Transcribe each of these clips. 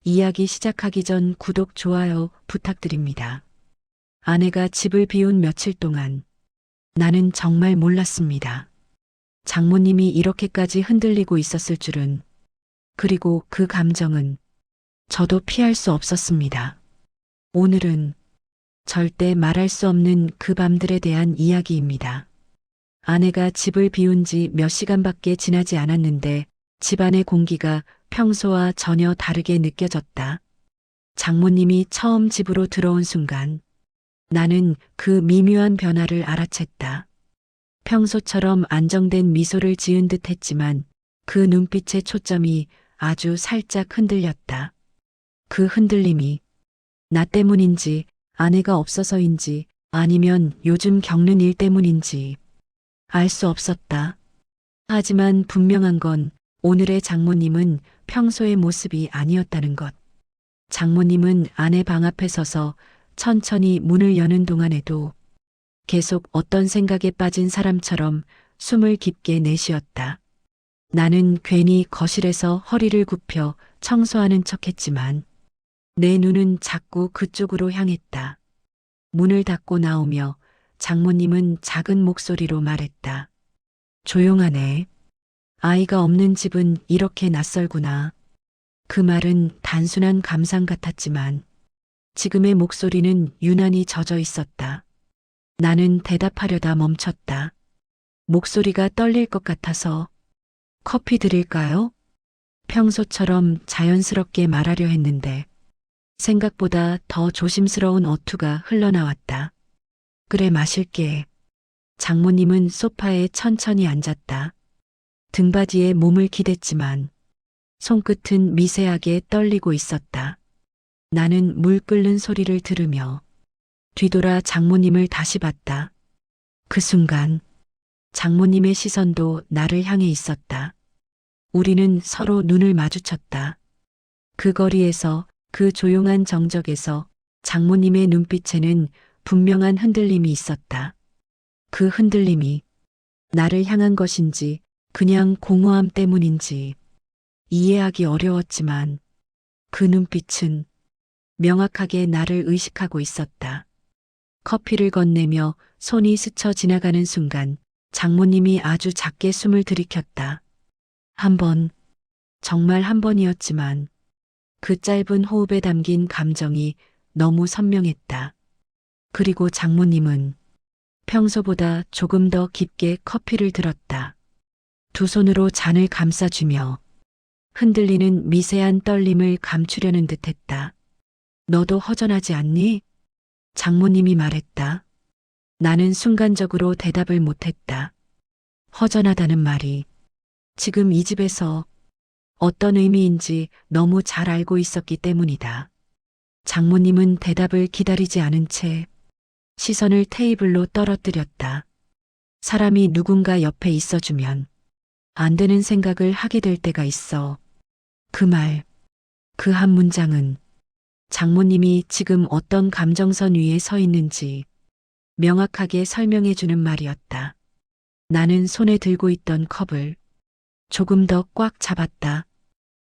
이야기 시작하기 전 구독, 좋아요 부탁드립니다. 아내가 집을 비운 며칠 동안 나는 정말 몰랐습니다. 장모님이 이렇게까지 흔들리고 있었을 줄은, 그리고 그 감정은 저도 피할 수 없었습니다. 오늘은 절대 말할 수 없는 그 밤들에 대한 이야기입니다. 아내가 집을 비운 지 몇 시간밖에 지나지 않았는데 집안의 공기가 평소와 전혀 다르게 느껴졌다. 장모님이 처음 집으로 들어온 순간 나는 그 미묘한 변화를 알아챘다. 평소처럼 안정된 미소를 지은 듯 했지만 그 눈빛의 초점이 아주 살짝 흔들렸다. 그 흔들림이 나 때문인지, 아내가 없어서인지, 아니면 요즘 겪는 일 때문인지 알 수 없었다. 하지만 분명한 건 오늘의 장모님은 평소의 모습이 아니었다는 것. 장모님은 아내 방 앞에 서서 천천히 문을 여는 동안에도 계속 어떤 생각에 빠진 사람처럼 숨을 깊게 내쉬었다. 나는 괜히 거실에서 허리를 굽혀 청소하는 척했지만 내 눈은 자꾸 그쪽으로 향했다. 문을 닫고 나오며 장모님은 작은 목소리로 말했다. 조용하네. 아이가 없는 집은 이렇게 낯설구나. 그 말은 단순한 감상 같았지만 지금의 목소리는 유난히 젖어 있었다. 나는 대답하려다 멈췄다. 목소리가 떨릴 것 같아서 커피 드릴까요? 평소처럼 자연스럽게 말하려 했는데 생각보다 더 조심스러운 어투가 흘러나왔다. 그래, 마실게. 장모님은 소파에 천천히 앉았다. 등받이에 몸을 기댔지만 손끝은 미세하게 떨리고 있었다. 나는 물 끓는 소리를 들으며 뒤돌아 장모님을 다시 봤다. 그 순간 장모님의 시선도 나를 향해 있었다. 우리는 서로 눈을 마주쳤다. 그 거리에서, 그 조용한 정적에서 장모님의 눈빛에는 분명한 흔들림이 있었다. 그 흔들림이 나를 향한 것인지 그냥 공허함 때문인지 이해하기 어려웠지만 그 눈빛은 명확하게 나를 의식하고 있었다. 커피를 건네며 손이 스쳐 지나가는 순간 장모님이 아주 작게 숨을 들이켰다. 한 번, 정말 한 번이었지만 그 짧은 호흡에 담긴 감정이 너무 선명했다. 그리고 장모님은 평소보다 조금 더 깊게 커피를 들었다. 두 손으로 잔을 감싸주며 흔들리는 미세한 떨림을 감추려는 듯 했다. 너도 허전하지 않니? 장모님이 말했다. 나는 순간적으로 대답을 못했다. 허전하다는 말이 지금 이 집에서 어떤 의미인지 너무 잘 알고 있었기 때문이다. 장모님은 대답을 기다리지 않은 채 시선을 테이블로 떨어뜨렸다. 사람이 누군가 옆에 있어주면 안 되는 생각을 하게 될 때가 있어. 그 말, 그 한 문장은 장모님이 지금 어떤 감정선 위에 서 있는지 명확하게 설명해 주는 말이었다. 나는 손에 들고 있던 컵을 조금 더 꽉 잡았다.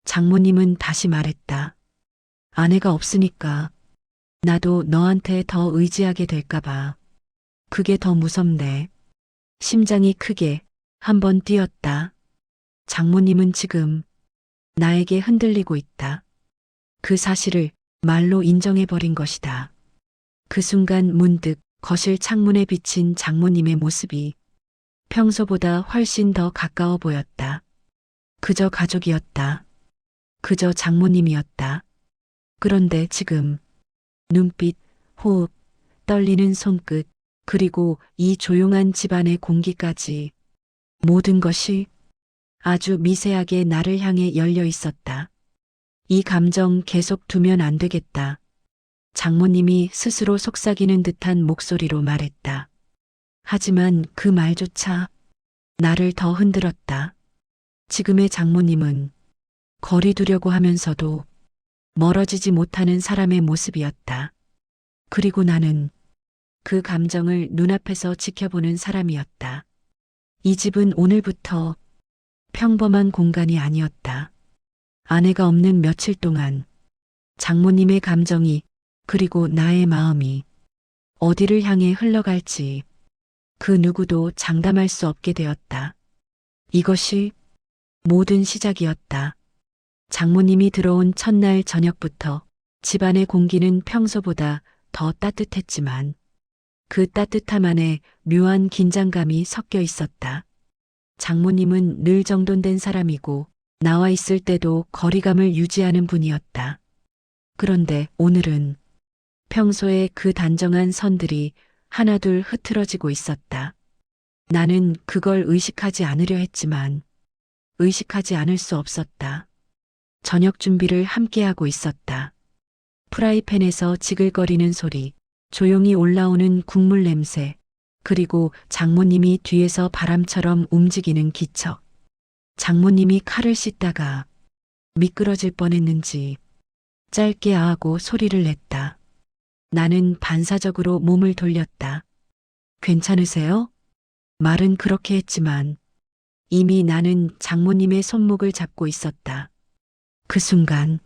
장모님은 다시 말했다. 아내가 없으니까 나도 너한테 더 의지하게 될까봐. 그게 더 무섭네. 심장이 크게 한 번 뛰었다. 장모님은 지금 나에게 흔들리고 있다. 그 사실을 말로 인정해버린 것이다. 그 순간 문득 거실 창문에 비친 장모님의 모습이 평소보다 훨씬 더 가까워 보였다. 그저 가족이었다. 그저 장모님이었다. 그런데 지금 눈빛, 호흡, 떨리는 손끝, 그리고 이 조용한 집안의 공기까지 모든 것이 아주 미세하게 나를 향해 열려 있었다. 이 감정 계속 두면 안 되겠다. 장모님이 스스로 속삭이는 듯한 목소리로 말했다. 하지만 그 말조차 나를 더 흔들었다. 지금의 장모님은 거리 두려고 하면서도 멀어지지 못하는 사람의 모습이었다. 그리고 나는 그 감정을 눈앞에서 지켜보는 사람이었다. 이 집은 오늘부터 평범한 공간이 아니었다. 아내가 없는 며칠 동안 장모님의 감정이, 그리고 나의 마음이 어디를 향해 흘러갈지 그 누구도 장담할 수 없게 되었다. 이것이 모든 시작이었다. 장모님이 들어온 첫날 저녁부터 집안의 공기는 평소보다 더 따뜻했지만 그 따뜻함 안에 묘한 긴장감이 섞여 있었다. 장모님은 늘 정돈된 사람이고 나와 있을 때도 거리감을 유지하는 분이었다. 그런데 오늘은 평소에 그 단정한 선들이 하나둘 흐트러지고 있었다. 나는 그걸 의식하지 않으려 했지만 의식하지 않을 수 없었다. 저녁 준비를 함께하고 있었다. 프라이팬에서 지글거리는 소리, 조용히 올라오는 국물 냄새, 그리고 장모님이 뒤에서 바람처럼 움직이는 기척. 장모님이 칼을 씻다가 미끄러질 뻔했는지 짧게 아하고 소리를 냈다. 나는 반사적으로 몸을 돌렸다. 괜찮으세요? 말은 그렇게 했지만 이미 나는 장모님의 손목을 잡고 있었다. 그 순간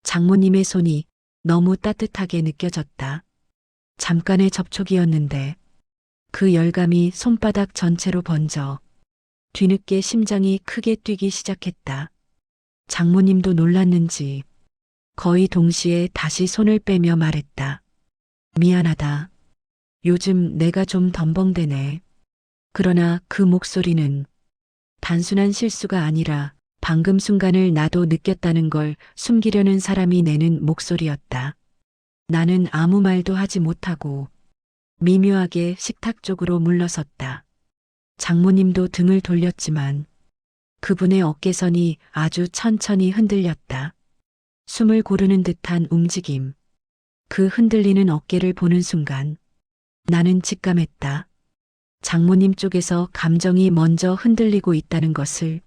장모님의 손이 너무 따뜻하게 느껴졌다. 잠깐의 접촉이었는데 그 열감이 손바닥 전체로 번져 뒤늦게 심장이 크게 뛰기 시작했다. 장모님도 놀랐는지 거의 동시에 다시 손을 빼며 말했다. 미안하다. 요즘 내가 좀 덤벙대네. 그러나 그 목소리는 단순한 실수가 아니라 방금 순간을 나도 느꼈다는 걸 숨기려는 사람이 내는 목소리였다. 나는 아무 말도 하지 못하고 미묘하게 식탁 쪽으로 물러섰다. 장모님도 등을 돌렸지만 그분의 어깨선이 아주 천천히 흔들렸다. 숨을 고르는 듯한 움직임. 그 흔들리는 어깨를 보는 순간 나는 직감했다. 장모님 쪽에서 감정이 먼저 흔들리고 있다는 것을.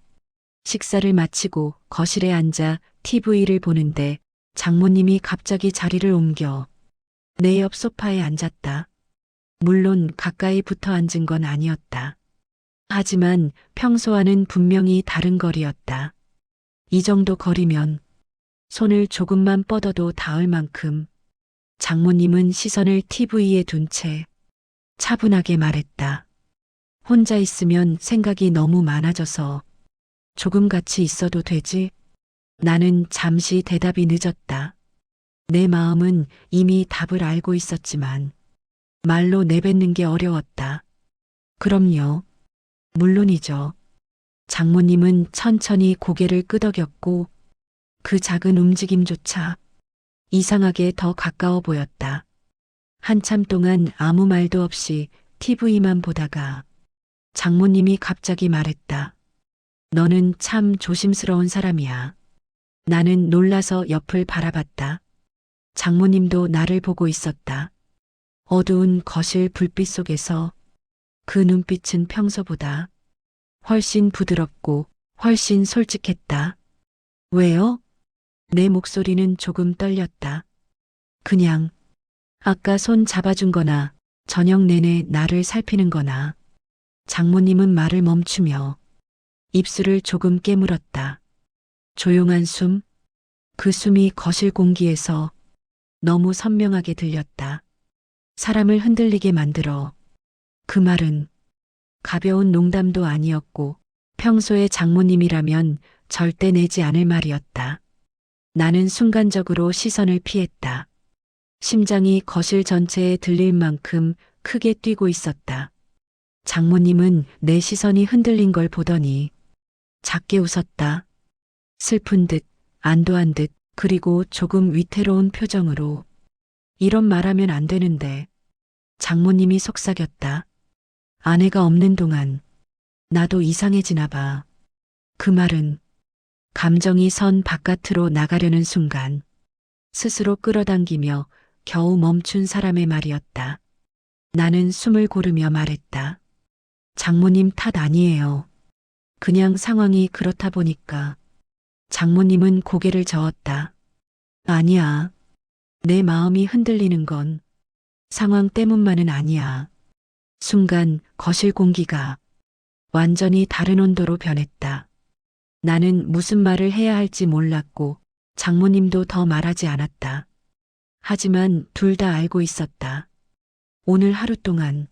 식사를 마치고 거실에 앉아 TV를 보는데 장모님이 갑자기 자리를 옮겨 내 옆 소파에 앉았다. 물론 가까이 붙어 앉은 건 아니었다. 하지만 평소와는 분명히 다른 거리였다. 이 정도 거리면 손을 조금만 뻗어도 닿을 만큼. 장모님은 시선을 TV에 둔 채 차분하게 말했다. 혼자 있으면 생각이 너무 많아져서 조금 같이 있어도 되지? 나는 잠시 대답이 늦었다. 내 마음은 이미 답을 알고 있었지만 말로 내뱉는 게 어려웠다. 그럼요. 물론이죠. 장모님은 천천히 고개를 끄덕였고 그 작은 움직임조차 이상하게 더 가까워 보였다. 한참 동안 아무 말도 없이 TV만 보다가 장모님이 갑자기 말했다. 너는 참 조심스러운 사람이야. 나는 놀라서 옆을 바라봤다. 장모님도 나를 보고 있었다. 어두운 거실 불빛 속에서 그 눈빛은 평소보다 훨씬 부드럽고 훨씬 솔직했다. 왜요? 내 목소리는 조금 떨렸다. 그냥 아까 손 잡아준 거나 저녁 내내 나를 살피는 거나. 장모님은 말을 멈추며 입술을 조금 깨물었다. 조용한 숨, 그 숨이 거실 공기에서 너무 선명하게 들렸다. 사람을 흔들리게 만들어. 그 말은 가벼운 농담도 아니었고 평소의 장모님이라면 절대 내지 않을 말이었다. 나는 순간적으로 시선을 피했다. 심장이 거실 전체에 들릴 만큼 크게 뛰고 있었다. 장모님은 내 시선이 흔들린 걸 보더니 작게 웃었다. 슬픈 듯, 안도한 듯, 그리고 조금 위태로운 표정으로. 이런 말하면 안 되는데. 장모님이 속삭였다. 아내가 없는 동안 나도 이상해지나 봐. 그 말은 감정이 선 바깥으로 나가려는 순간 스스로 끌어당기며 겨우 멈춘 사람의 말이었다. 나는 숨을 고르며 말했다. 장모님 탓 아니에요. 그냥 상황이 그렇다 보니까. 장모님은 고개를 저었다. 아니야. 내 마음이 흔들리는 건 상황 때문만은 아니야. 순간 거실 공기가 완전히 다른 온도로 변했다. 나는 무슨 말을 해야 할지 몰랐고 장모님도 더 말하지 않았다. 하지만 둘 다 알고 있었다. 오늘 하루 동안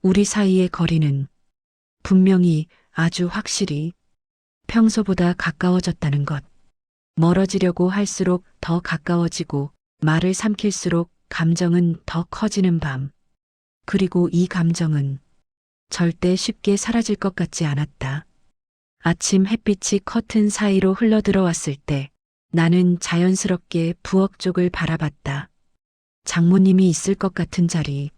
우리 사이의 거리는 분명히 아주 확실히 평소보다 가까워졌다는 것. 멀어지려고 할수록 더 가까워지고 말을 삼킬수록 감정은 더 커지는 밤. 그리고 이 감정은 절대 쉽게 사라질 것 같지 않았다. 아침 햇빛이 커튼 사이로 흘러들어왔을 때 나는 자연스럽게 부엌 쪽을 바라봤다. 장모님이 있을 것 같은 자리,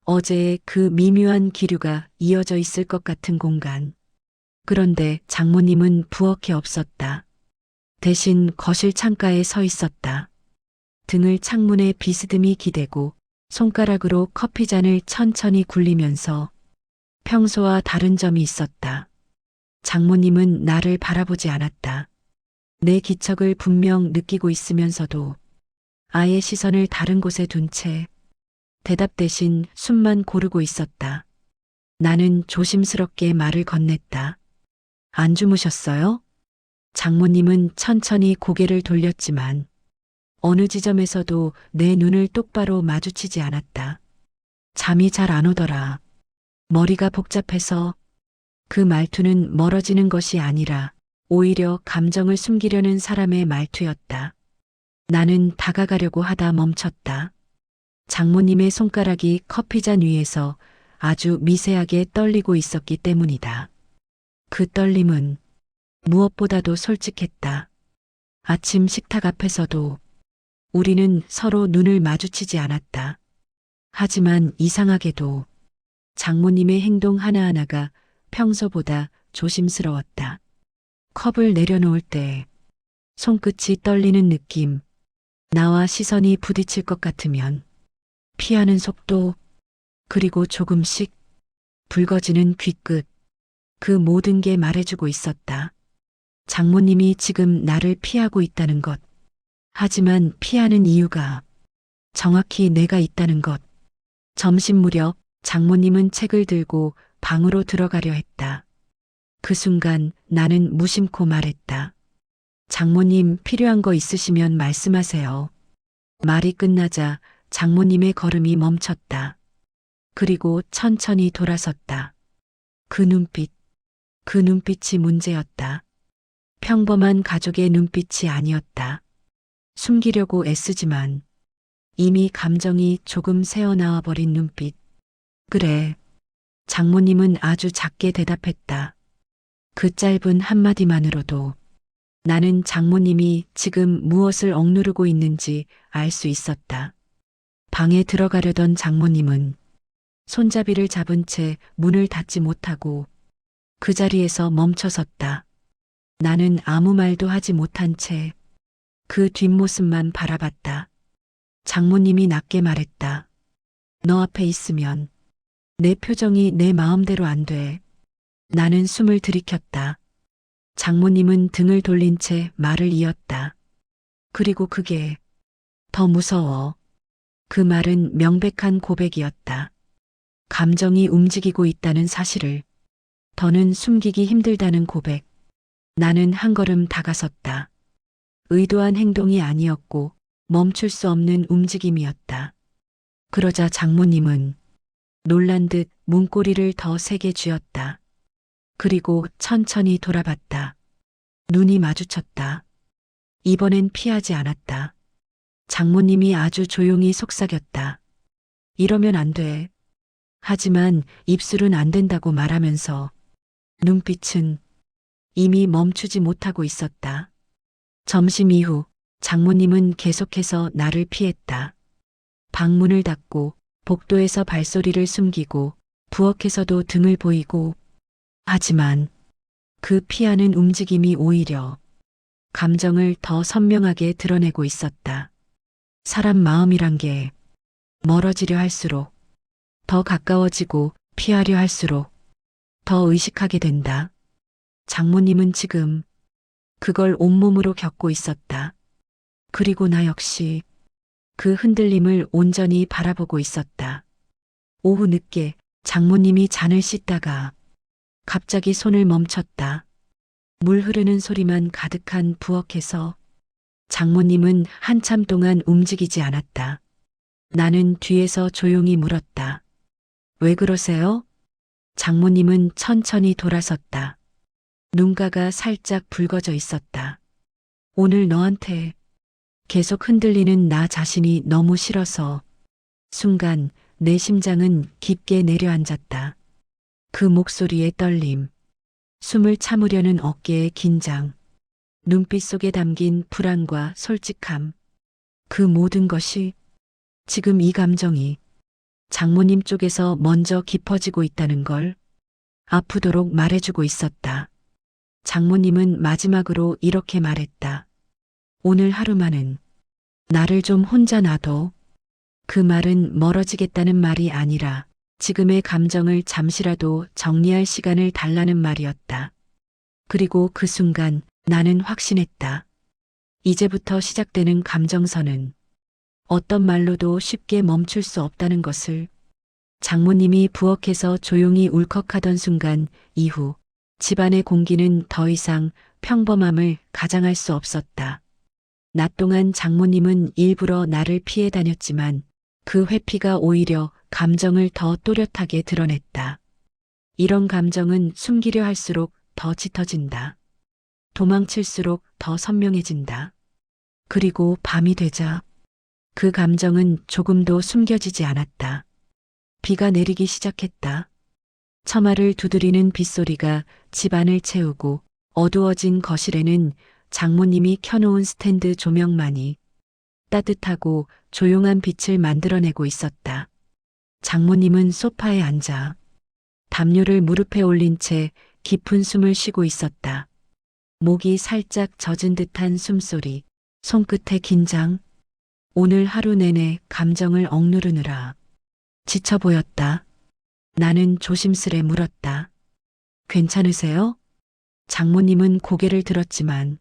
어제의 그 미묘한 기류가 이어져 있을 것 같은 공간. 그런데 장모님은 부엌에 없었다. 대신 거실 창가에 서 있었다. 등을 창문에 비스듬히 기대고 손가락으로 커피잔을 천천히 굴리면서 평소와 다른 점이 있었다. 장모님은 나를 바라보지 않았다. 내 기척을 분명 느끼고 있으면서도 아예 시선을 다른 곳에 둔 채 대답 대신 숨만 고르고 있었다. 나는 조심스럽게 말을 건넸다. 안 주무셨어요? 장모님은 천천히 고개를 돌렸지만 어느 지점에서도 내 눈을 똑바로 마주치지 않았다. 잠이 잘 안 오더라. 머리가 복잡해서. 그 말투는 멀어지는 것이 아니라 오히려 감정을 숨기려는 사람의 말투였다. 나는 다가가려고 하다 멈췄다. 장모님의 손가락이 커피잔 위에서 아주 미세하게 떨리고 있었기 때문이다. 그 떨림은 무엇보다도 솔직했다. 아침 식탁 앞에서도 우리는 서로 눈을 마주치지 않았다. 하지만 이상하게도 장모님의 행동 하나하나가 평소보다 조심스러웠다. 컵을 내려놓을 때 손끝이 떨리는 느낌, 나와 시선이 부딪힐 것 같으면 피하는 속도, 그리고 조금씩 붉어지는 귀끝, 그 모든 게 말해주고 있었다. 장모님이 지금 나를 피하고 있다는 것. 하지만 피하는 이유가 정확히 내가 있다는 것. 점심 무렵 장모님은 책을 들고 방으로 들어가려 했다. 그 순간 나는 무심코 말했다. 장모님 필요한 거 있으시면 말씀하세요. 말이 끝나자 장모님의 걸음이 멈췄다. 그리고 천천히 돌아섰다. 그 눈빛이 문제였다. 평범한 가족의 눈빛이 아니었다. 숨기려고 애쓰지만 이미 감정이 조금 새어나와 버린 눈빛. 그래. 장모님은 아주 작게 대답했다. 그 짧은 한마디만으로도 나는 장모님이 지금 무엇을 억누르고 있는지 알 수 있었다. 방에 들어가려던 장모님은 손잡이를 잡은 채 문을 닫지 못하고 그 자리에서 멈춰섰다. 나는 아무 말도 하지 못한 채 그 뒷모습만 바라봤다. 장모님이 낮게 말했다. 너 앞에 있으면 내 표정이 내 마음대로 안 돼. 나는 숨을 들이켰다. 장모님은 등을 돌린 채 말을 이었다. 그리고 그게 더 무서워. 그 말은 명백한 고백이었다. 감정이 움직이고 있다는 사실을 더는 숨기기 힘들다는 고백. 나는 한 걸음 다가섰다. 의도한 행동이 아니었고 멈출 수 없는 움직임이었다. 그러자 장모님은 놀란 듯 문고리를 더 세게 쥐었다. 그리고 천천히 돌아봤다. 눈이 마주쳤다. 이번엔 피하지 않았다. 장모님이 아주 조용히 속삭였다. 이러면 안 돼. 하지만 입술은 안 된다고 말하면서 눈빛은 이미 멈추지 못하고 있었다. 점심 이후 장모님은 계속해서 나를 피했다. 방문을 닫고 복도에서 발소리를 숨기고 부엌에서도 등을 보이고. 하지만 그 피하는 움직임이 오히려 감정을 더 선명하게 드러내고 있었다. 사람 마음이란 게 멀어지려 할수록 더 가까워지고 피하려 할수록 더 의식하게 된다. 장모님은 지금 그걸 온몸으로 겪고 있었다. 그리고 나 역시 그 흔들림을 온전히 바라보고 있었다. 오후 늦게 장모님이 잔을 씻다가 갑자기 손을 멈췄다. 물 흐르는 소리만 가득한 부엌에서 장모님은 한참 동안 움직이지 않았다. 나는 뒤에서 조용히 물었다. 왜 그러세요? 장모님은 천천히 돌아섰다. 눈가가 살짝 붉어져 있었다. 오늘 너한테 계속 흔들리는 나 자신이 너무 싫어서. 순간 내 심장은 깊게 내려앉았다. 그 목소리의 떨림, 숨을 참으려는 어깨의 긴장, 눈빛 속에 담긴 불안과 솔직함. 그 모든 것이 지금 이 감정이 장모님 쪽에서 먼저 깊어지고 있다는 걸 아프도록 말해주고 있었다. 장모님은 마지막으로 이렇게 말했다. 오늘 하루만은 나를 좀 혼자 놔둬. 그 말은 멀어지겠다는 말이 아니라 지금의 감정을 잠시라도 정리할 시간을 달라는 말이었다. 그리고 그 순간 나는 확신했다. 이제부터 시작되는 감정선은 어떤 말로도 쉽게 멈출 수 없다는 것을. 장모님이 부엌에서 조용히 울컥하던 순간 이후 집안의 공기는 더 이상 평범함을 가장할 수 없었다. 낮 동안 장모님은 일부러 나를 피해 다녔지만 그 회피가 오히려 감정을 더 또렷하게 드러냈다. 이런 감정은 숨기려 할수록 더 짙어진다. 도망칠수록 더 선명해진다. 그리고 밤이 되자 그 감정은 조금도 숨겨지지 않았다. 비가 내리기 시작했다. 처마를 두드리는 빗소리가 집안을 채우고 어두워진 거실에는 장모님이 켜놓은 스탠드 조명만이 따뜻하고 조용한 빛을 만들어내고 있었다. 장모님은 소파에 앉아 담요를 무릎에 올린 채 깊은 숨을 쉬고 있었다. 목이 살짝 젖은 듯한 숨소리, 손끝의 긴장. 오늘 하루 내내 감정을 억누르느라 지쳐 보였다. 나는 조심스레 물었다. 괜찮으세요? 장모님은 고개를 들었지만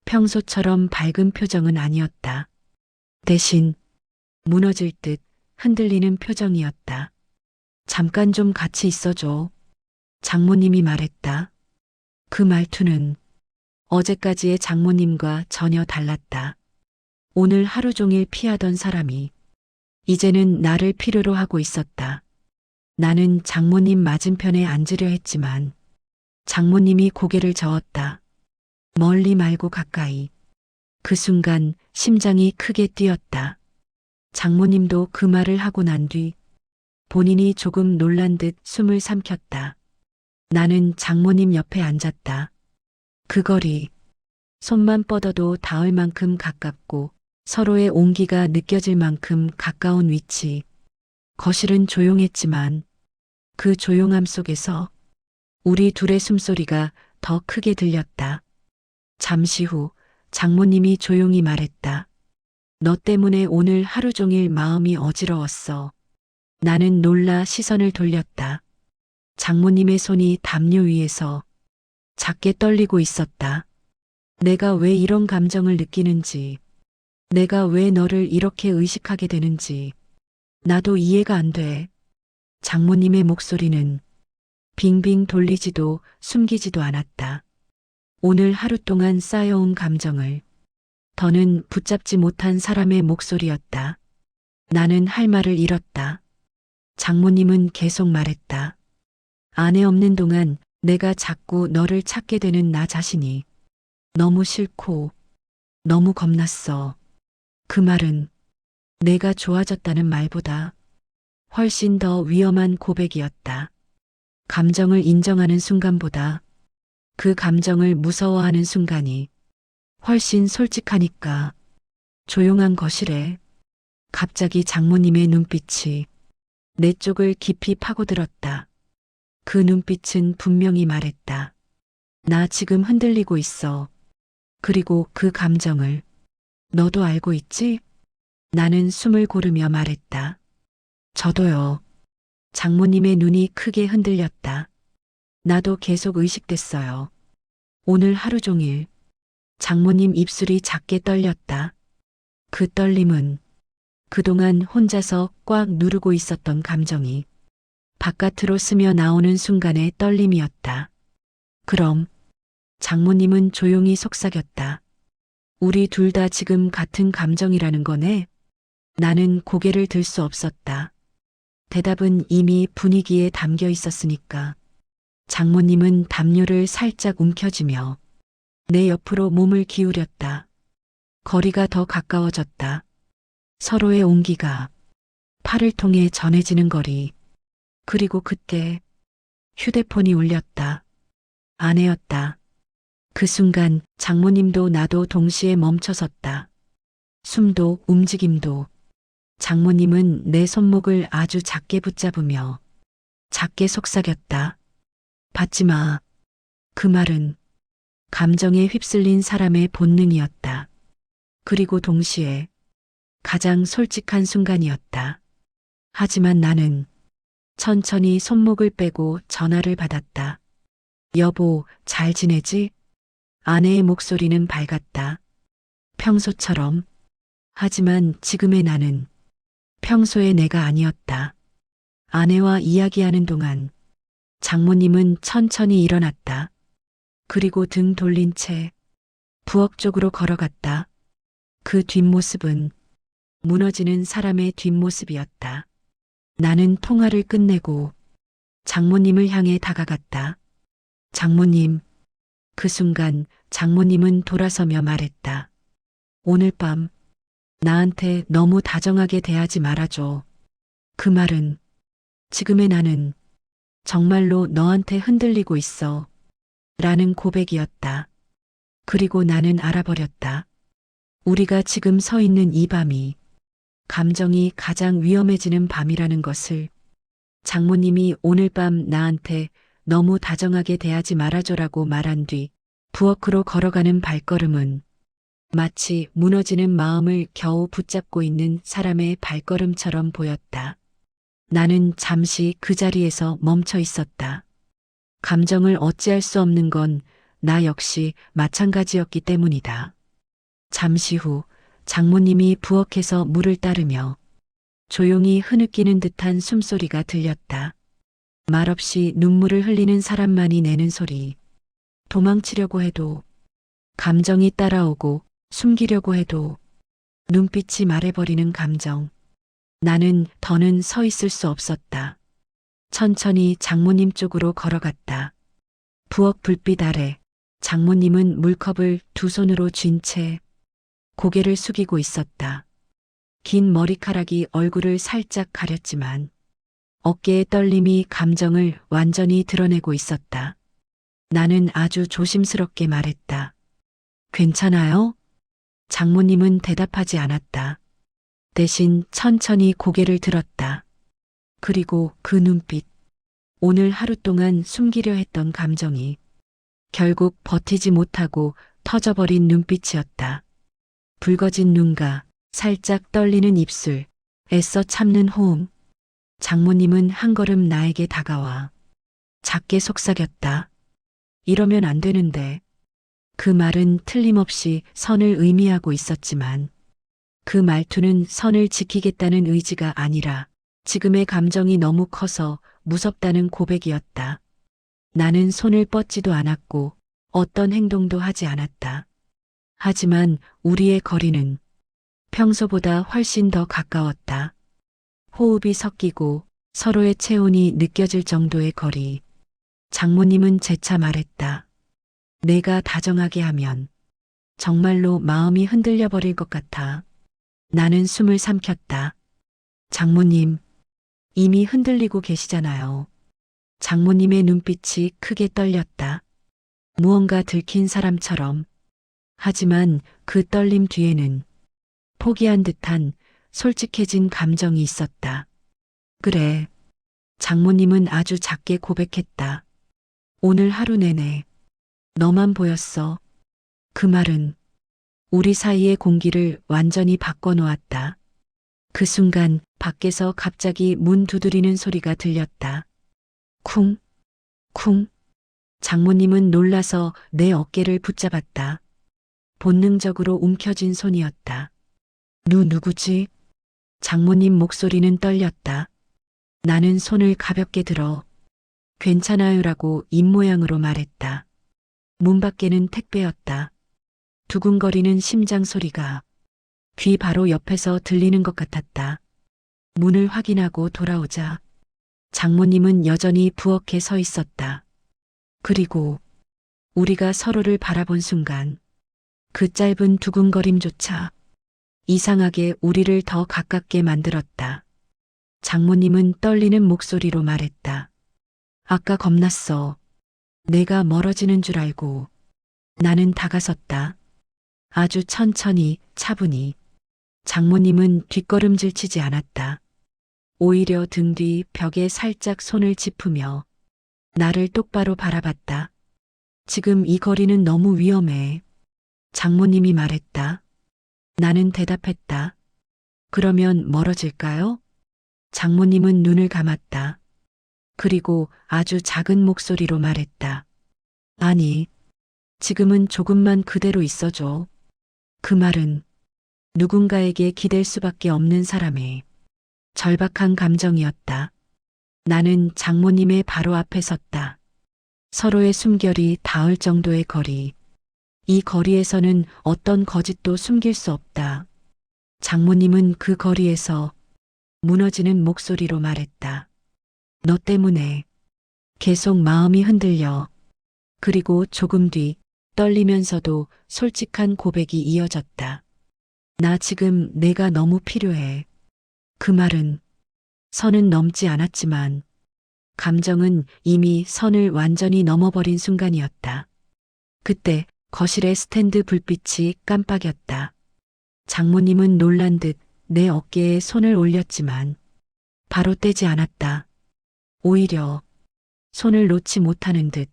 평소처럼 밝은 표정은 아니었다. 대신 무너질 듯 흔들리는 표정이었다. 잠깐 좀 같이 있어줘. 장모님이 말했다. 그 말투는 어제까지의 장모님과 전혀 달랐다. 오늘 하루 종일 피하던 사람이 이제는 나를 필요로 하고 있었다. 나는 장모님 맞은편에 앉으려 했지만 장모님이 고개를 저었다. 멀리 말고 가까이. 그 순간 심장이 크게 뛰었다. 장모님도 그 말을 하고 난 뒤 본인이 조금 놀란 듯 숨을 삼켰다. 나는 장모님 옆에 앉았다. 그 거리, 손만 뻗어도 닿을 만큼 가깝고 서로의 온기가 느껴질 만큼 가까운 위치. 거실은 조용했지만 그 조용함 속에서 우리 둘의 숨소리가 더 크게 들렸다. 잠시 후 장모님이 조용히 말했다. 너 때문에 오늘 하루 종일 마음이 어지러웠어. 나는 놀라 시선을 돌렸다. 장모님의 손이 담요 위에서 작게 떨리고 있었다. 내가 왜 이런 감정을 느끼는지, 내가 왜 너를 이렇게 의식하게 되는지, 나도 이해가 안 돼. 장모님의 목소리는 빙빙 돌리지도 숨기지도 않았다. 오늘 하루 동안 쌓여온 감정을 더는 붙잡지 못한 사람의 목소리였다. 나는 할 말을 잃었다. 장모님은 계속 말했다. 아내 없는 동안 내가 자꾸 너를 찾게 되는 나 자신이 너무 싫고 너무 겁났어. 그 말은 내가 좋아졌다는 말보다 훨씬 더 위험한 고백이었다. 감정을 인정하는 순간보다 그 감정을 무서워하는 순간이 훨씬 솔직하니까. 조용한 거실에 갑자기 장모님의 눈빛이 내 쪽을 깊이 파고들었다. 그 눈빛은 분명히 말했다. 나 지금 흔들리고 있어. 그리고 그 감정을 너도 알고 있지? 나는 숨을 고르며 말했다. 저도요. 장모님의 눈이 크게 흔들렸다. 나도 계속 의식됐어요. 오늘 하루 종일 장모님 입술이 작게 떨렸다. 그 떨림은 그동안 혼자서 꽉 누르고 있었던 감정이 바깥으로 스며 나오는 순간의 떨림이었다. 그럼 장모님은 조용히 속삭였다. 우리 둘 다 지금 같은 감정이라는 거네? 나는 고개를 들 수 없었다. 대답은 이미 분위기에 담겨 있었으니까. 장모님은 담요를 살짝 움켜쥐며 내 옆으로 몸을 기울였다. 거리가 더 가까워졌다. 서로의 온기가 팔을 통해 전해지는 거리. 그리고 그때 휴대폰이 울렸다. 아내였다. 그 순간 장모님도 나도 동시에 멈춰섰다. 숨도 움직임도. 장모님은 내 손목을 아주 작게 붙잡으며 작게 속삭였다. 받지 마. 그 말은 감정에 휩쓸린 사람의 본능이었다. 그리고 동시에 가장 솔직한 순간이었다. 하지만 나는 천천히 손목을 빼고 전화를 받았다. 여보, 잘 지내지? 아내의 목소리는 밝았다. 평소처럼. 하지만 지금의 나는 평소의 내가 아니었다. 아내와 이야기하는 동안 장모님은 천천히 일어났다. 그리고 등 돌린 채 부엌 쪽으로 걸어갔다. 그 뒷모습은 무너지는 사람의 뒷모습이었다. 나는 통화를 끝내고 장모님을 향해 다가갔다. 장모님. 그 순간 장모님은 돌아서며 말했다. 오늘 밤 나한테 너무 다정하게 대하지 말아줘. 그 말은 지금의 나는 정말로 너한테 흔들리고 있어. 라는 고백이었다. 그리고 나는 알아버렸다. 우리가 지금 서 있는 이 밤이 감정이 가장 위험해지는 밤이라는 것을. 장모님이 오늘 밤 나한테 너무 다정하게 대하지 말아줘라고 말한 뒤 부엌으로 걸어가는 발걸음은 마치 무너지는 마음을 겨우 붙잡고 있는 사람의 발걸음처럼 보였다. 나는 잠시 그 자리에서 멈춰 있었다. 감정을 어찌할 수 없는 건 나 역시 마찬가지였기 때문이다. 잠시 후 장모님이 부엌에서 물을 따르며 조용히 흐느끼는 듯한 숨소리가 들렸다. 말없이 눈물을 흘리는 사람만이 내는 소리. 도망치려고 해도, 감정이 따라오고 숨기려고 해도 눈빛이 말해버리는 감정. 나는 더는 서 있을 수 없었다. 천천히 장모님 쪽으로 걸어갔다. 부엌 불빛 아래 장모님은 물컵을 두 손으로 쥔 채 고개를 숙이고 있었다. 긴 머리카락이 얼굴을 살짝 가렸지만 어깨의 떨림이 감정을 완전히 드러내고 있었다. 나는 아주 조심스럽게 말했다. 괜찮아요? 장모님은 대답하지 않았다. 대신 천천히 고개를 들었다. 그리고 그 눈빛. 오늘 하루 동안 숨기려 했던 감정이 결국 버티지 못하고 터져버린 눈빛이었다. 붉어진 눈과 살짝 떨리는 입술, 애써 참는 호응. 장모님은 한 걸음 나에게 다가와 작게 속삭였다. 이러면 안 되는데. 그 말은 틀림없이 선을 의미하고 있었지만 그 말투는 선을 지키겠다는 의지가 아니라 지금의 감정이 너무 커서 무섭다는 고백이었다. 나는 손을 뻗지도 않았고 어떤 행동도 하지 않았다. 하지만 우리의 거리는 평소보다 훨씬 더 가까웠다. 호흡이 섞이고 서로의 체온이 느껴질 정도의 거리. 장모님은 재차 말했다. 내가 다정하게 하면 정말로 마음이 흔들려 버릴 것 같아. 나는 숨을 삼켰다. 장모님, 이미 흔들리고 계시잖아요. 장모님의 눈빛이 크게 떨렸다. 무언가 들킨 사람처럼. 하지만 그 떨림 뒤에는 포기한 듯한 솔직해진 감정이 있었다. 그래. 장모님은 아주 작게 고백했다. 오늘 하루 내내 너만 보였어. 그 말은 우리 사이의 공기를 완전히 바꿔놓았다. 그 순간 밖에서 갑자기 문 두드리는 소리가 들렸다. 쿵, 쿵. 장모님은 놀라서 내 어깨를 붙잡았다. 본능적으로 움켜쥔 손이었다. 누구지? 장모님 목소리는 떨렸다. 나는 손을 가볍게 들어 괜찮아요라고 입모양으로 말했다. 문 밖에는 택배였다. 두근거리는 심장 소리가 귀 바로 옆에서 들리는 것 같았다. 문을 확인하고 돌아오자 장모님은 여전히 부엌에 서 있었다. 그리고 우리가 서로를 바라본 순간 그 짧은 두근거림조차 이상하게 우리를 더 가깝게 만들었다. 장모님은 떨리는 목소리로 말했다. 아까 겁났어. 내가 멀어지는 줄 알고. 나는 다가섰다. 아주 천천히, 차분히. 장모님은 뒷걸음질 치지 않았다. 오히려 등 뒤 벽에 살짝 손을 짚으며 나를 똑바로 바라봤다. 지금 이 거리는 너무 위험해. 장모님이 말했다. 나는 대답했다. 그러면 멀어질까요? 장모님은 눈을 감았다. 그리고 아주 작은 목소리로 말했다. 아니, 지금은 조금만 그대로 있어줘. 그 말은 누군가에게 기댈 수밖에 없는 사람의 절박한 감정이었다. 나는 장모님의 바로 앞에 섰다. 서로의 숨결이 닿을 정도의 거리. 이 거리에서는 어떤 거짓도 숨길 수 없다. 장모님은 그 거리에서 무너지는 목소리로 말했다. 너 때문에. 계속 마음이 흔들려. 그리고 조금 뒤 떨리면서도 솔직한 고백이 이어졌다. 나 지금 내가 너무 필요해. 그 말은 선은 넘지 않았지만 감정은 이미 선을 완전히 넘어버린 순간이었다. 그때 거실의 스탠드 불빛이 깜빡였다. 장모님은 놀란 듯 내 어깨에 손을 올렸지만 바로 떼지 않았다. 오히려 손을 놓지 못하는 듯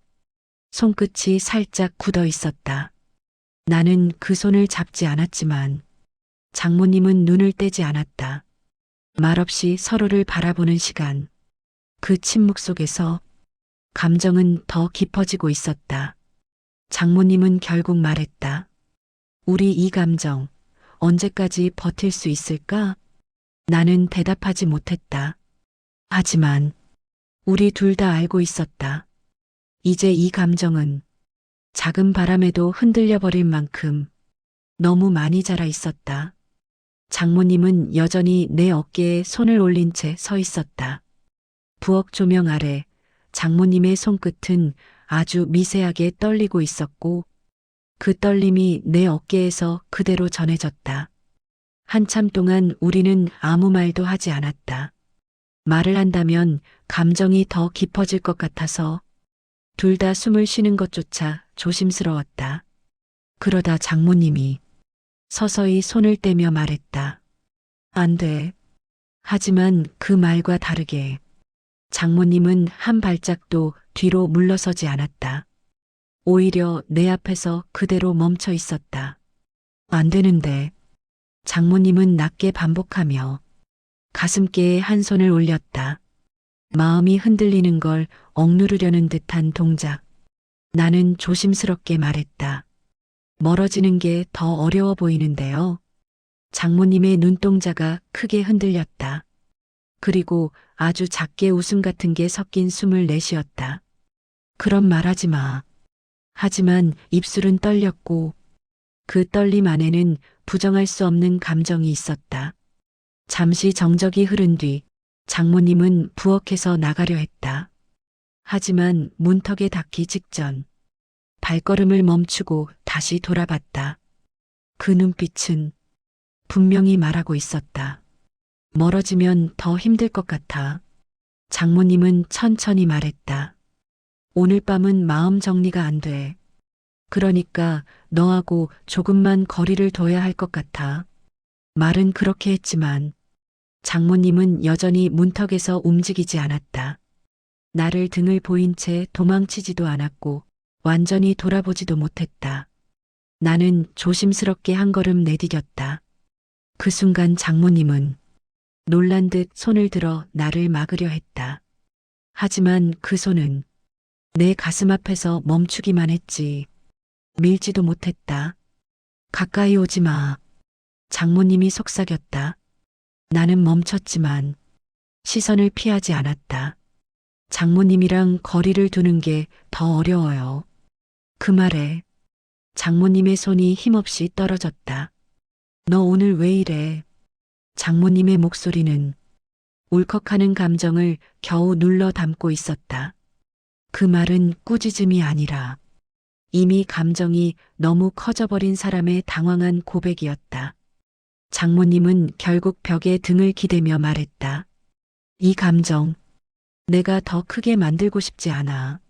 손끝이 살짝 굳어 있었다. 나는 그 손을 잡지 않았지만 장모님은 눈을 떼지 않았다. 말없이 서로를 바라보는 시간. 그 침묵 속에서 감정은 더 깊어지고 있었다. 장모님은 결국 말했다. 우리 이 감정 언제까지 버틸 수 있을까? 나는 대답하지 못했다. 하지만 우리 둘 다 알고 있었다. 이제 이 감정은 작은 바람에도 흔들려 버릴 만큼 너무 많이 자라 있었다. 장모님은 여전히 내 어깨에 손을 올린 채 서 있었다. 부엌 조명 아래 장모님의 손끝은 아주 미세하게 떨리고 있었고 그 떨림이 내 어깨에서 그대로 전해졌다. 한참 동안 우리는 아무 말도 하지 않았다. 말을 한다면 감정이 더 깊어질 것 같아서 둘 다 숨을 쉬는 것조차 조심스러웠다. 그러다 장모님이 서서히 손을 떼며 말했다. 안 돼. 하지만 그 말과 다르게 장모님은 한 발짝도 뒤로 물러서지 않았다. 오히려 내 앞에서 그대로 멈춰 있었다. 안 되는데. 장모님은 낮게 반복하며 가슴께에 한 손을 올렸다. 마음이 흔들리는 걸 억누르려는 듯한 동작. 나는 조심스럽게 말했다. 멀어지는 게 더 어려워 보이는데요. 장모님의 눈동자가 크게 흔들렸다. 그리고 아주 작게 웃음 같은 게 섞인 숨을 내쉬었다. 그런 말하지 마. 하지만 입술은 떨렸고 그 떨림 안에는 부정할 수 없는 감정이 있었다. 잠시 정적이 흐른 뒤 장모님은 부엌에서 나가려 했다. 하지만 문턱에 닿기 직전 발걸음을 멈추고 다시 돌아봤다. 그 눈빛은 분명히 말하고 있었다. 멀어지면 더 힘들 것 같아. 장모님은 천천히 말했다. 오늘 밤은 마음 정리가 안 돼. 그러니까 너하고 조금만 거리를 둬야 할 것 같아. 말은 그렇게 했지만 장모님은 여전히 문턱에서 움직이지 않았다. 나를 등을 보인 채 도망치지도 않았고 완전히 돌아보지도 못했다. 나는 조심스럽게 한 걸음 내디뎠다. 그 순간 장모님은 놀란 듯 손을 들어 나를 막으려 했다. 하지만 그 손은 내 가슴 앞에서 멈추기만 했지. 밀지도 못했다. 가까이 오지 마. 장모님이 속삭였다. 나는 멈췄지만 시선을 피하지 않았다. 장모님이랑 거리를 두는 게 더 어려워요. 그 말에 장모님의 손이 힘없이 떨어졌다. 너 오늘 왜 이래? 장모님의 목소리는 울컥하는 감정을 겨우 눌러 담고 있었다. 그 말은 꾸짖음이 아니라 이미 감정이 너무 커져버린 사람의 당황한 고백이었다. 장모님은 결국 벽에 등을 기대며 말했다. 이 감정, 내가 더 크게 만들고 싶지 않아.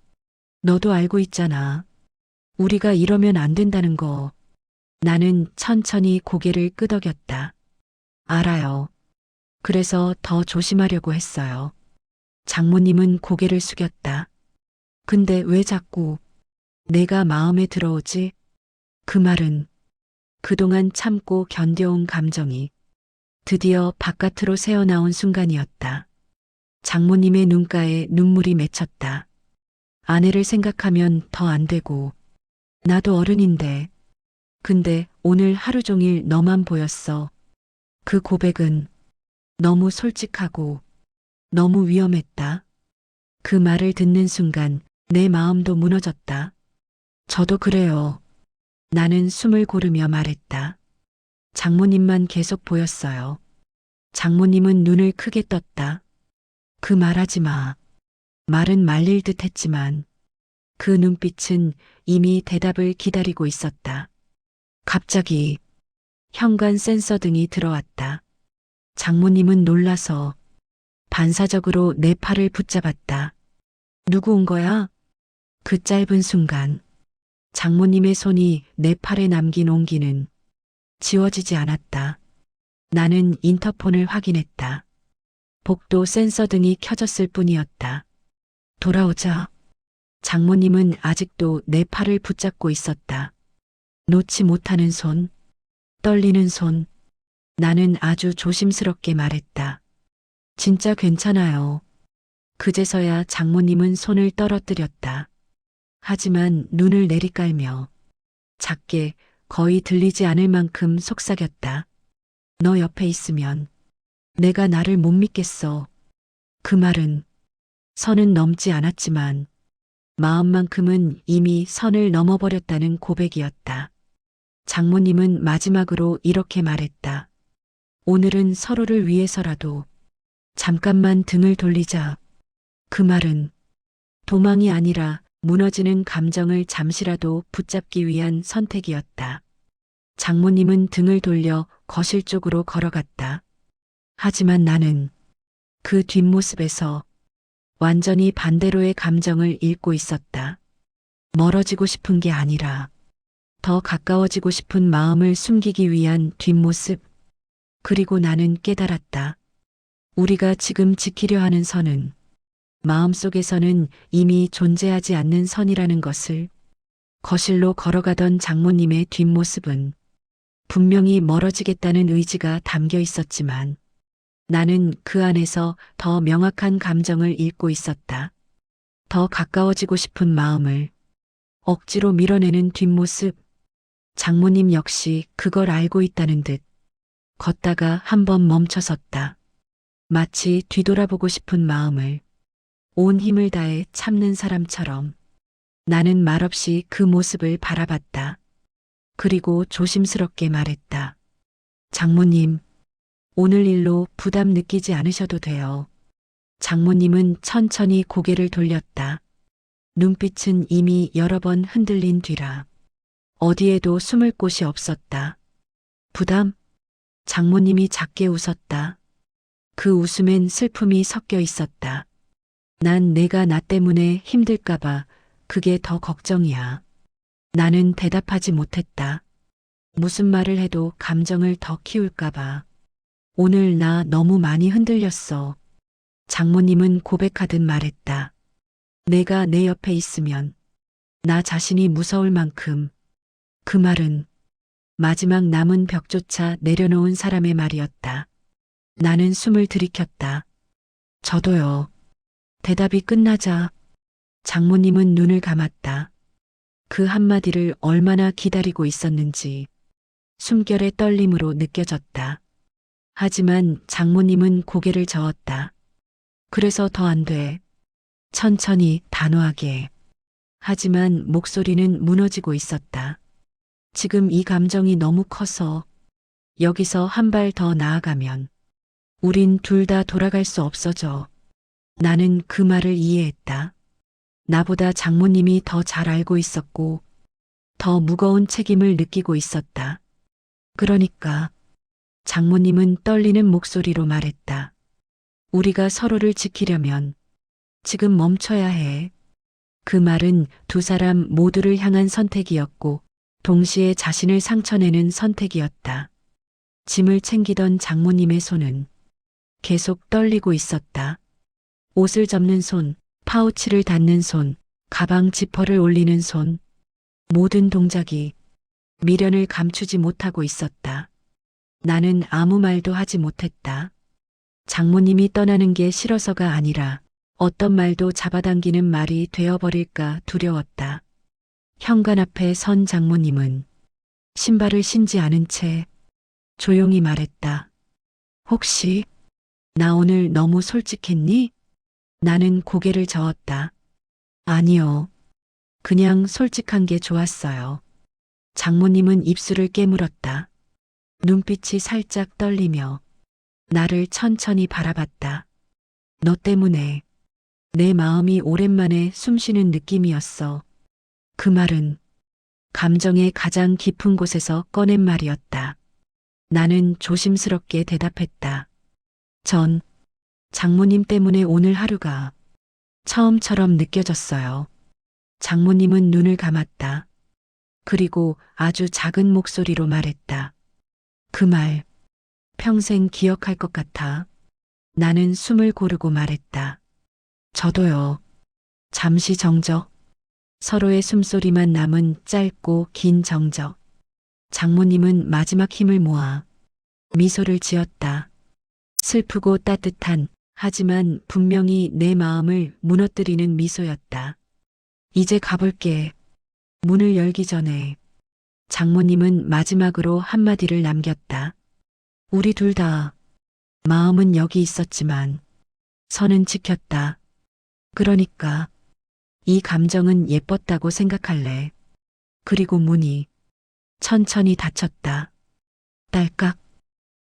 너도 알고 있잖아. 우리가 이러면 안 된다는 거. 나는 천천히 고개를 끄덕였다. 알아요. 그래서 더 조심하려고 했어요. 장모님은 고개를 숙였다. 근데 왜 자꾸 내가 마음에 들어오지? 그 말은 그동안 참고 견뎌온 감정이 드디어 바깥으로 새어나온 순간이었다. 장모님의 눈가에 눈물이 맺혔다. 아내를 생각하면 더 안 되고, 나도 어른인데, 근데 오늘 하루 종일 너만 보였어. 그 고백은 너무 솔직하고 너무 위험했다. 그 말을 듣는 순간 내 마음도 무너졌다. 저도 그래요. 나는 숨을 고르며 말했다. 장모님만 계속 보였어요. 장모님은 눈을 크게 떴다. 그 말하지 마. 말은 말릴 듯 했지만 그 눈빛은 이미 대답을 기다리고 있었다. 갑자기 현관 센서 등이 들어왔다. 장모님은 놀라서 반사적으로 내 팔을 붙잡았다. 누구 온 거야? 그 짧은 순간 장모님의 손이 내 팔에 남긴 온기는 지워지지 않았다. 나는 인터폰을 확인했다. 복도 센서 등이 켜졌을 뿐이었다. 돌아오자. 장모님은 아직도 내 팔을 붙잡고 있었다. 놓지 못하는 손, 떨리는 손. 나는 아주 조심스럽게 말했다. 진짜 괜찮아요. 그제서야 장모님은 손을 떨어뜨렸다. 하지만 눈을 내리깔며 작게 거의 들리지 않을 만큼 속삭였다. 너 옆에 있으면 내가 나를 못 믿겠어. 그 말은 선은 넘지 않았지만 마음만큼은 이미 선을 넘어버렸다는 고백이었다. 장모님은 마지막으로 이렇게 말했다. 오늘은 서로를 위해서라도 잠깐만 등을 돌리자. 그 말은 도망이 아니라 무너지는 감정을 잠시라도 붙잡기 위한 선택이었다. 장모님은 등을 돌려 거실 쪽으로 걸어갔다. 하지만 나는 그 뒷모습에서 완전히 반대로의 감정을 읽고 있었다. 멀어지고 싶은 게 아니라 더 가까워지고 싶은 마음을 숨기기 위한 뒷모습. 그리고 나는 깨달았다. 우리가 지금 지키려 하는 선은 마음속에서는 이미 존재하지 않는 선이라는 것을. 거실로 걸어가던 장모님의 뒷모습은 분명히 멀어지겠다는 의지가 담겨 있었지만 나는 그 안에서 더 명확한 감정을 읽고 있었다. 더 가까워지고 싶은 마음을 억지로 밀어내는 뒷모습. 장모님 역시 그걸 알고 있다는 듯 걷다가 한번 멈춰섰다. 마치 뒤돌아보고 싶은 마음을 온 힘을 다해 참는 사람처럼. 나는 말없이 그 모습을 바라봤다. 그리고 조심스럽게 말했다. 장모님, 오늘 일로 부담 느끼지 않으셔도 돼요. 장모님은 천천히 고개를 돌렸다. 눈빛은 이미 여러 번 흔들린 뒤라 어디에도 숨을 곳이 없었다. 부담? 장모님이 작게 웃었다. 그 웃음엔 슬픔이 섞여 있었다. 난 내가 나 때문에 힘들까봐 그게 더 걱정이야. 나는 대답하지 못했다. 무슨 말을 해도 감정을 더 키울까봐. 오늘 나 너무 많이 흔들렸어. 장모님은 고백하듯 말했다. 내가 내 옆에 있으면 나 자신이 무서울 만큼. 그 말은 마지막 남은 벽조차 내려놓은 사람의 말이었다. 나는 숨을 들이켰다. 저도요. 대답이 끝나자 장모님은 눈을 감았다. 그 한마디를 얼마나 기다리고 있었는지 숨결의 떨림으로 느껴졌다. 하지만 장모님은 고개를 저었다. 그래서 더 안 돼. 천천히 단호하게. 하지만 목소리는 무너지고 있었다. 지금 이 감정이 너무 커서 여기서 한 발 더 나아가면 우린 둘 다 돌아갈 수 없어져. 나는 그 말을 이해했다. 나보다 장모님이 더 잘 알고 있었고 더 무거운 책임을 느끼고 있었다. 그러니까 장모님은 떨리는 목소리로 말했다. 우리가 서로를 지키려면 지금 멈춰야 해. 그 말은 두 사람 모두를 향한 선택이었고 동시에 자신을 상처내는 선택이었다. 짐을 챙기던 장모님의 손은 계속 떨리고 있었다. 옷을 접는 손, 파우치를 닫는 손, 가방 지퍼를 올리는 손, 모든 동작이 미련을 감추지 못하고 있었다. 나는 아무 말도 하지 못했다. 장모님이 떠나는 게 싫어서가 아니라 어떤 말도 잡아당기는 말이 되어버릴까 두려웠다. 현관 앞에 선 장모님은 신발을 신지 않은 채 조용히 말했다. 혹시 나 오늘 너무 솔직했니? 나는 고개를 저었다. 아니요. 그냥 솔직한 게 좋았어요. 장모님은 입술을 깨물었다. 눈빛이 살짝 떨리며 나를 천천히 바라봤다. 너 때문에 내 마음이 오랜만에 숨쉬는 느낌이었어. 그 말은 감정의 가장 깊은 곳에서 꺼낸 말이었다. 나는 조심스럽게 대답했다. 전 장모님 때문에 오늘 하루가 처음처럼 느껴졌어요. 장모님은 눈을 감았다. 그리고 아주 작은 목소리로 말했다. 그 말 평생 기억할 것 같아. 나는 숨을 고르고 말했다. 저도요. 잠시 정적. 서로의 숨소리만 남은 짧고 긴 정적. 장모님은 마지막 힘을 모아 미소를 지었다. 슬프고 따뜻한, 하지만 분명히 내 마음을 무너뜨리는 미소였다. 이제 가볼게. 문을 열기 전에 장모님은 마지막으로 한마디를 남겼다. 우리 둘 다 마음은 여기 있었지만 선은 지켰다. 그러니까 이 감정은 예뻤다고 생각할래. 그리고 문이 천천히 닫혔다. 딸깍.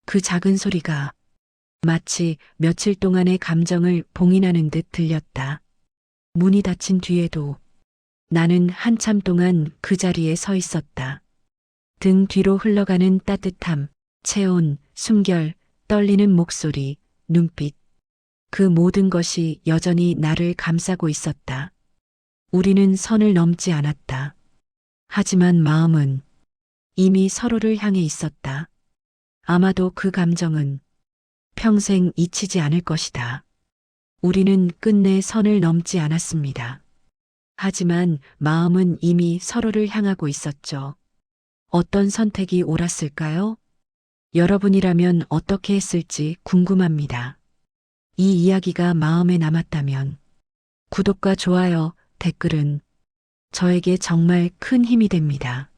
그 작은 소리가 마치 며칠 동안의 감정을 봉인하는 듯 들렸다. 문이 닫힌 뒤에도 나는 한참 동안 그 자리에 서 있었다. 등 뒤로 흘러가는 따뜻함, 체온, 숨결, 떨리는 목소리, 눈빛. 그 모든 것이 여전히 나를 감싸고 있었다. 우리는 선을 넘지 않았다. 하지만 마음은 이미 서로를 향해 있었다. 아마도 그 감정은 평생 잊히지 않을 것이다. 우리는 끝내 선을 넘지 않았습니다. 하지만 마음은 이미 서로를 향하고 있었죠. 어떤 선택이 옳았을까요? 여러분이라면 어떻게 했을지 궁금합니다. 이 이야기가 마음에 남았다면 구독과 좋아요, 댓글은 저에게 정말 큰 힘이 됩니다.